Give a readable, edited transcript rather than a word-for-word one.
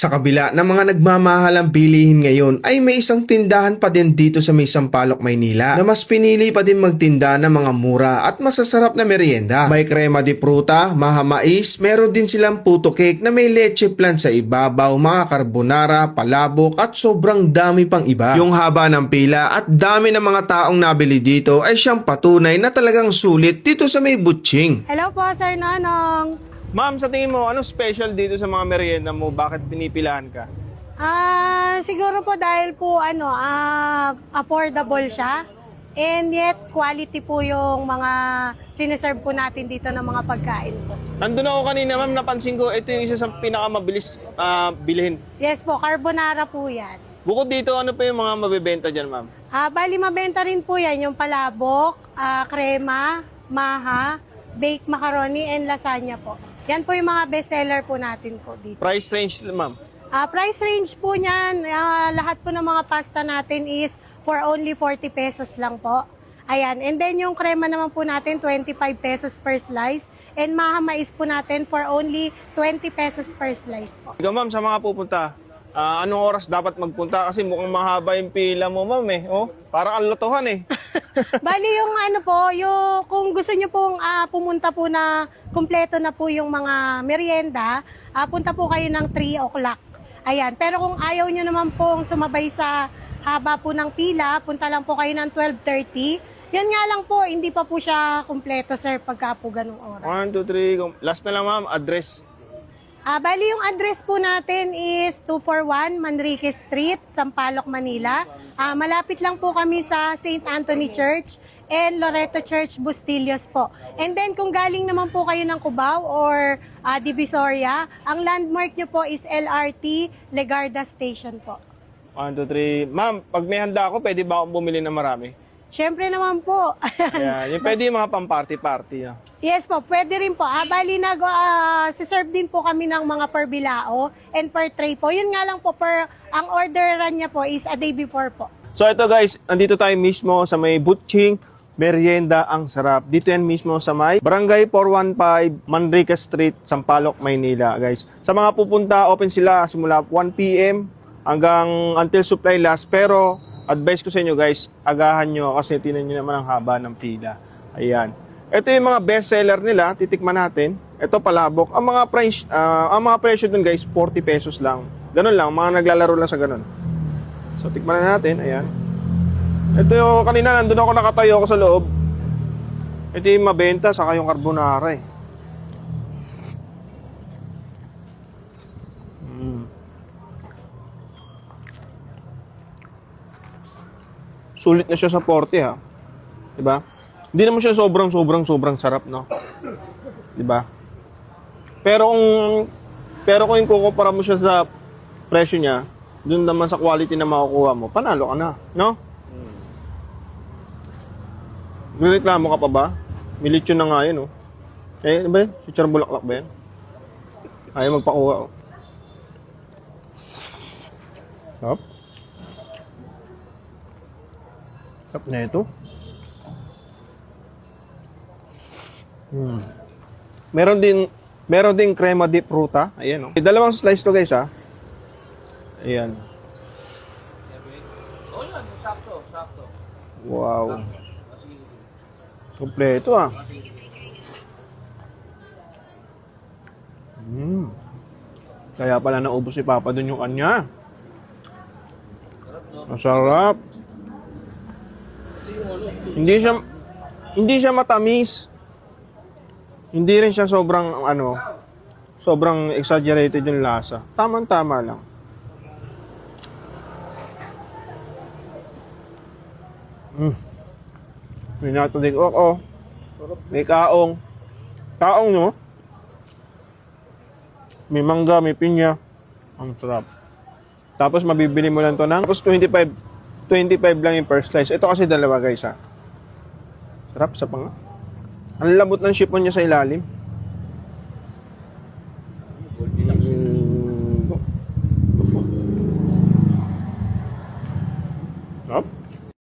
Sa kabila ng mga nagmamahalang bilihin ngayon ay may isang tindahan pa din dito sa may Sampaloc, Maynila na mas pinili pa din magtinda ng mga mura at masasarap na merienda. May krema de pruta, mahamais, meron din silang puto cake na may leche flan sa ibabaw, mga carbonara, palabok at sobrang dami pang iba. Yung haba ng pila at dami ng mga taong nabili dito ay siyang patunay na talagang sulit dito sa may Butching. Hello po, Sir Nonong. Ma'am, sa tingin mo, anong special dito sa mga merienda mo? Bakit pinipilahan ka? Siguro po dahil po affordable siya. And yet, quality po yung mga siniserve po natin dito ng mga pagkain po. Nandun ako kanina, ma'am, napansin ko, ito yung isa sa pinakamabilis bilhin. Yes po, carbonara po yan. Bukod dito, ano pa yung mga mabibenta dyan, ma'am? Bali, mabenta rin po yan yung palabok, krema, maha, baked macaroni, and lasagna po. Yan po yung mga bestseller po natin po dito. Price range, ma'am? Price range po niyan, lahat po ng mga pasta natin is for only 40 pesos lang po. Ayan, and then yung krema naman po natin, 25 pesos per slice. And mahamais po natin for only 20 pesos per slice po. Ikaw, ma'am, sa mga pupunta, anong oras dapat magpunta? Kasi mukhang mahaba yung pila mo, ma'am, eh. Oh, parang ang lotohan, eh. Bali yung ano po, yung kung gusto nyo pong pumunta po na kumpleto na po yung mga merienda, punta po kayo ng 3 o'clock. Ayan, pero kung ayaw nyo naman pong sumabay sa haba po ng pila, punta lang po kayo ng 12:30. Yun nga lang po, hindi pa po siya kumpleto, sir, pagka po ganung oras. 1, 2, 3, last na lang, ma'am, address. Bali yung address po natin is 241 Manrique Street, Sampaloc, Manila. Malapit lang po kami sa St. Anthony Church and Loreto Church, Bustillos po. And then kung galing naman po kayo ng Cubao or Divisoria, ang landmark nyo po is LRT Legarda Station po. 1, 2, 3. Ma'am, pag may handa ako, pwede ba akong bumili ng marami? Siyempre naman po. Ayan, yung pwede yung mga pang-party-party. Yes po, pwede rin po. Bali, siserve din po kami ng mga per bilao and per tray po. Yun nga lang po, ang orderan niya po is a day before po. So ito guys, andito tayo mismo sa may Butching, merienda ang sarap. Dito yan mismo sa may Barangay 415, Manrique Street, Sampaloc, Maynila guys. Sa mga pupunta, open sila simula 1 PM hanggang until supply last. Pero advice ko sa inyo guys, agahan nyo kasi tinan nyo naman ang haba ng pila. Ayan. Ito yung mga best seller nila, titikman natin. Ito palabok. Ang mga presyo dun guys, 40 pesos lang. Ganun lang, mga naglalaro lang sa ganun. So tikman na natin, ayan. Ito yung kanina nandun ako nakatayo ako sa loob. Ito yung mabenta, saka yung carbonara eh. Sulit na siya sa 40 ha. 'Di ba? Hindi naman siya sobrang sarap, no? 'Di ba? Pero kung ikukumpara mo siya sa presyo niya, doon naman sa quality na makukuha mo, panalo ka na, no? Nireklamo ka pa ba? Militsyon na nga yun, oh. Eh, ano ba yun? Si Charbulaklak ba yan? Ayaw magpakuha, oh. Hop. Sarap na ito. Meron din crema de pruta. Ayan, oh. Dalawang slice to, guys, ha. Ayan. Wow. Kompleto, ah. Kaya pala naubos si Papa dun yung kanya. Masarap. Hindi siya matamis. Hindi rin siya sobrang exaggerated yung lasa. Tamang-tama lang. May natuding oh. May kaong. Kaong, no? May mangga, may pinya. Ang sarap. Tapos mabibili mo lang to ng tapos 25 lang yung first slice. Ito kasi dalawa guys ha. Sarap sa panga. Ang lambot ng chiffon niya sa ilalim.